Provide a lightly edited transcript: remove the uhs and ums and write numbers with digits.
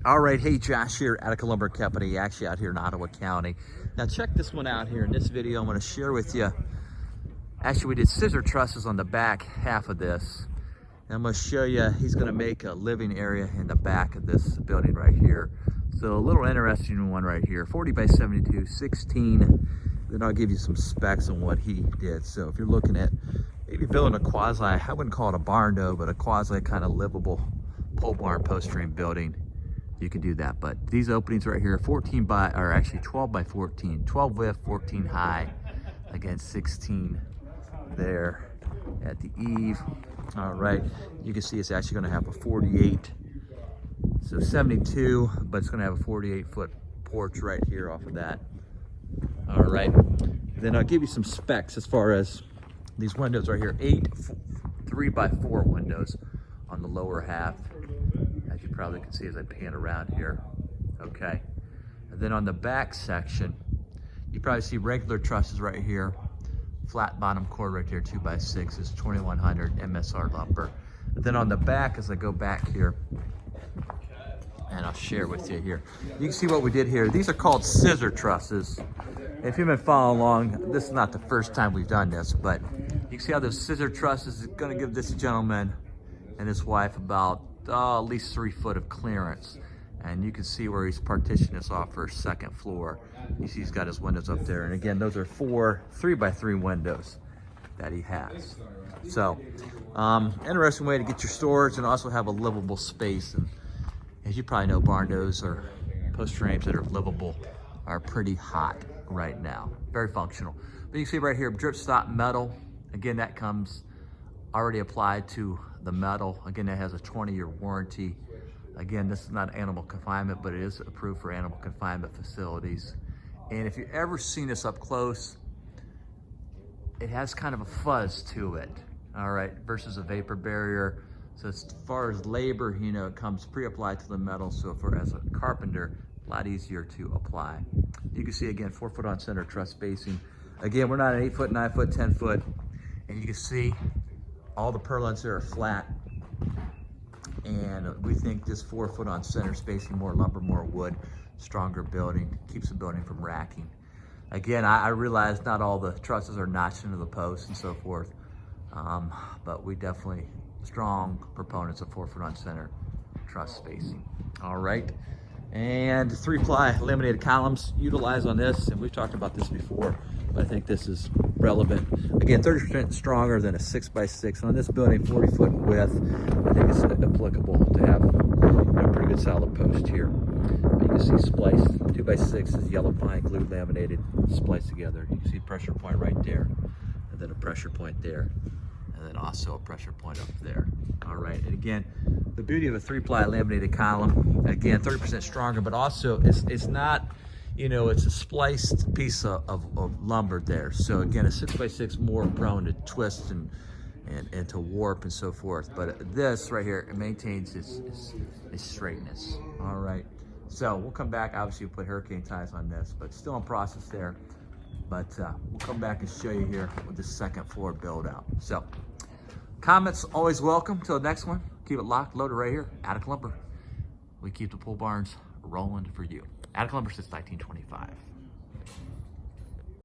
All right, hey, Josh here, Attica Lumber Company, actually out here in Ottawa County. Now check this one out here. In this video, I'm gonna share with you, actually we did scissor trusses on the back half of this. And I'm gonna show you, he's gonna make a living area in the back of this building right here. So a little interesting one right here, 40 by 72, 16. Then I'll give you some specs on what he did. So if you're looking at maybe building a quasi, I wouldn't call it a barn though, but a quasi kind of livable pole barn post frame building, you can do that. But these openings right here, 14 by, or actually 12 by 14, 12 width, 14 high, again 16 there at the eave. All right, you can see it's actually going to have a 48, so 72, but it's going to have a 48-foot porch right here off of that. All right, then I'll give you some specs as far as these windows right here. 8 3x4 windows on the lower half, as you probably can see as I pan around here. Okay, and then on the back section, you probably see regular trusses right here, flat bottom core right here, 2x6 is 2100 MSR lumber. And then on the back, as I go back here, and I'll share with you here, you can see what we did here. These are called scissor trusses. If you've been following along, this is not the first time we've done this, but you can see how those scissor trusses is going to give this gentleman and his wife about at least 3 foot of clearance. And you can see where he's partitioned this off for a second floor. You see he's got his windows up there. And again, those are 4 3x3 windows that he has. So, interesting way to get your storage and also have a livable space. And as you probably know, barn doors or post frames that are livable are pretty hot right now. Very functional. But you can see right here, drip stop metal. Again, that comes already applied to the metal. Again, that has a 20-year warranty. Again, this is not animal confinement, but it is approved for animal confinement facilities. And if you've ever seen this up close, it has kind of a fuzz to it, all right, versus a vapor barrier. So as far as labor, you know, it comes pre-applied to the metal. So for as a carpenter, a lot easier to apply. You can see again, 4 foot on center truss spacing. Again, we're not an 8 foot, 9 foot, 10 foot. And you can see all the purlins there are flat. And we think this 4 foot on center spacing, more lumber, more wood, stronger building, keeps the building from racking. Again, I realize not all the trusses are notched into the posts and so forth, but we definitely strong proponents of 4 foot on center truss spacing. All right, and 3-ply laminated columns utilized on this, and we've talked about this before, but I think this is relevant. Again, 30% stronger than a 6x6. On this building, 40 foot width, I think it's applicable to have a pretty good solid post here. But you can see spliced, 2x6 is yellow pine glue laminated, spliced together. You can see pressure point right there, and then a pressure point there, and then also a pressure point up there. All right, and again, the beauty of a 3-ply laminated column, again, 30% stronger, but also it's not, you know, it's a spliced piece of lumber there. So again, a 6x6 more prone to twist and to warp and so forth. But this right here, it maintains its straightness. All right. So we'll come back. Obviously, we'll put hurricane ties on this, but still in process there. But we'll come back and show you here with the second floor build out. So comments always welcome. Till the next one, keep it locked, loaded right here. Attica Lumber. We keep the pole barns rolling for you. Attica Lumber since 1925.